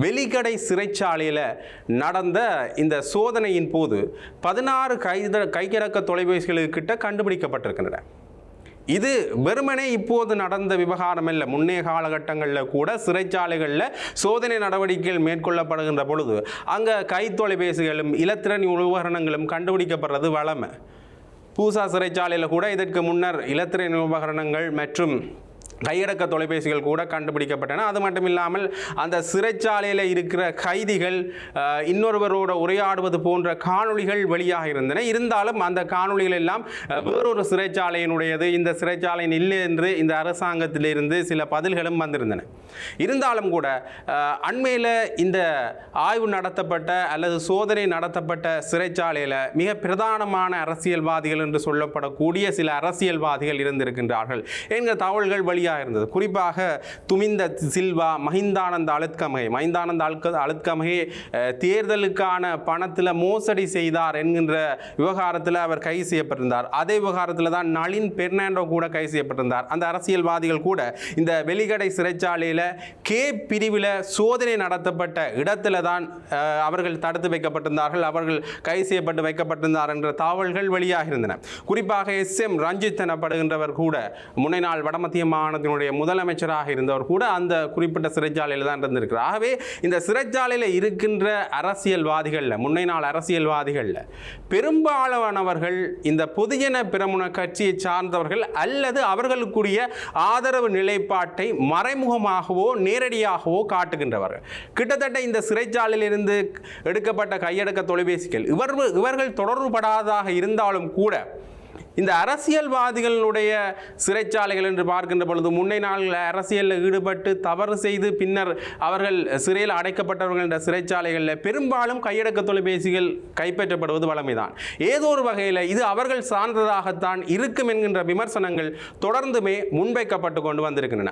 வெலிக்கடை சிறைச்சாலையில் நடந்த இந்த சோதனையின் போது 16 கையடக்க தொலைபேசிகளுக்கிட்ட கண்டுபிடிக்கப்பட்டிருக்கின்றன. இது வெறுமனே இப்போது நடந்த விவகாரம் அல்ல. முன்னே காலகட்டங்களில் கூட சிறைச்சாலைகளில் சோதனை நடவடிக்கைகள் மேற்கொள்ளப்படுகின்ற பொழுது அங்கே கைத்தொலைபேசிகளும் இலத்திரன் உபகரணங்களும் கண்டுபிடிக்கப்படுறது வழமை. பூசா சிறைச்சாலையில் கூட இதற்கு முன்னர் இலத்திரன் உபகரணங்கள் மற்றும் கையடக்க தொலைபேசிகள் கூட கண்டுபிடிக்கப்பட்டன. அது மட்டும் இல்லாமல் அந்த சிறைச்சாலையில் இருக்கிற கைதிகள் இன்னொருவரோட உரையாடுவது போன்ற காணொளிகள் வெளியாக இருந்தன. இருந்தாலும் அந்த காணொளிகள் எல்லாம் வேறொரு சிறைச்சாலையினுடையது, இந்த சிறைச்சாலையின் இல்லை என்று இந்த அரசாங்கத்திலிருந்து சில பதில்களும் வந்திருந்தன. இருந்தாலும் கூட அண்மையில் இந்த ஆய்வு நடத்தப்பட்ட அல்லது சோதனை நடத்தப்பட்ட சிறைச்சாலையில் மிக பிரதானமான அரசியல்வாதிகள் என்று சொல்லப்படக்கூடிய சில அரசியல்வாதிகள் இருந்திருக்கின்றார்கள் என்கிற தகவல்கள் வெளியாக இருந்தது. குறிப்பாக துமிந்த சில்வா, மஹிந்தானந்த அழுத்கமகே தேர்தலுக்கான பணத்தில் மோசடி செய்தார் என்கின்ற விவகாரத்தில் அவர் கைது செய்யப்பட்டிருந்தார். அதே விவகாரத்தில் தான் நளின் பெர்னாண்டோ கூட கைது செய்யப்பட்டிருந்தார். அந்த அரசியல்வாதிகள் கூட இந்த வெலிக்கடை சிறைச்சாலையில் கே பிரிவில் சோதனை நடத்தப்பட்ட இடத்துல தான் அவர்கள் தடுத்து வைக்கப்பட்டிருந்தார்கள், அவர்கள் கைது செய்யப்பட்டு வைக்கப்பட்டிருந்தார் என்ற தகவல்கள் வெளியாக இருந்தன. குறிப்பாக SM ரஞ்சித் எனப்படுகின்றவர் கூட முன்னை நாள் வடமத்திய மாநிலத்தினுடைய முதலமைச்சராக இருந்தவர் கூட அந்த குறிப்பிட்ட சிறைச்சாலையில் தான் இருந்திருக்கிறார். ஆகவே இந்த சிறைச்சாலையில் இருக்கின்ற அரசியல்வாதிகள், முன்னை நாள் அரசியல்வாதிகள் பெரும்பாலானவர்கள் இந்த பொதுஜன பிரமுன கட்சியை சார்ந்தவர்கள் அல்லது அவர்களுக்குரிய ஆதரவு நிலைப்பாட்டை மறைமுகமாகவோ நேரடியாகவோ காட்டுகின்றவர்கள். கிட்டத்தட்ட இந்த சிறைச்சாலையில் இருந்து எடுக்கப்பட்ட கையடக்க தொலைபேசிகள் இவர்கள் தொடர்புபடாததாக இருந்தாலும் கூட இந்த அரசியல்வாதிகளுடைய சிறைச்சாலைகள் என்று பார்க்கின்ற பொழுது முன்னை நாளில் அரசியலில் ஈடுபட்டு தவறு செய்து பின்னர் அவர்கள் சிறையில் அடைக்கப்பட்டவர்கள் என்ற சிறைச்சாலைகளில் பெரும்பாலும் கையடக்க தொலைபேசிகள் கைப்பற்றப்படுவது வழமைதான். ஏதோ ஒரு வகையில் இது அவர்கள் சார்ந்ததாகத்தான் இருக்கும் என்கின்ற விமர்சனங்கள் தொடர்ந்துமே முன்வைக்கப்பட்டு கொண்டு வந்திருக்கின்றன.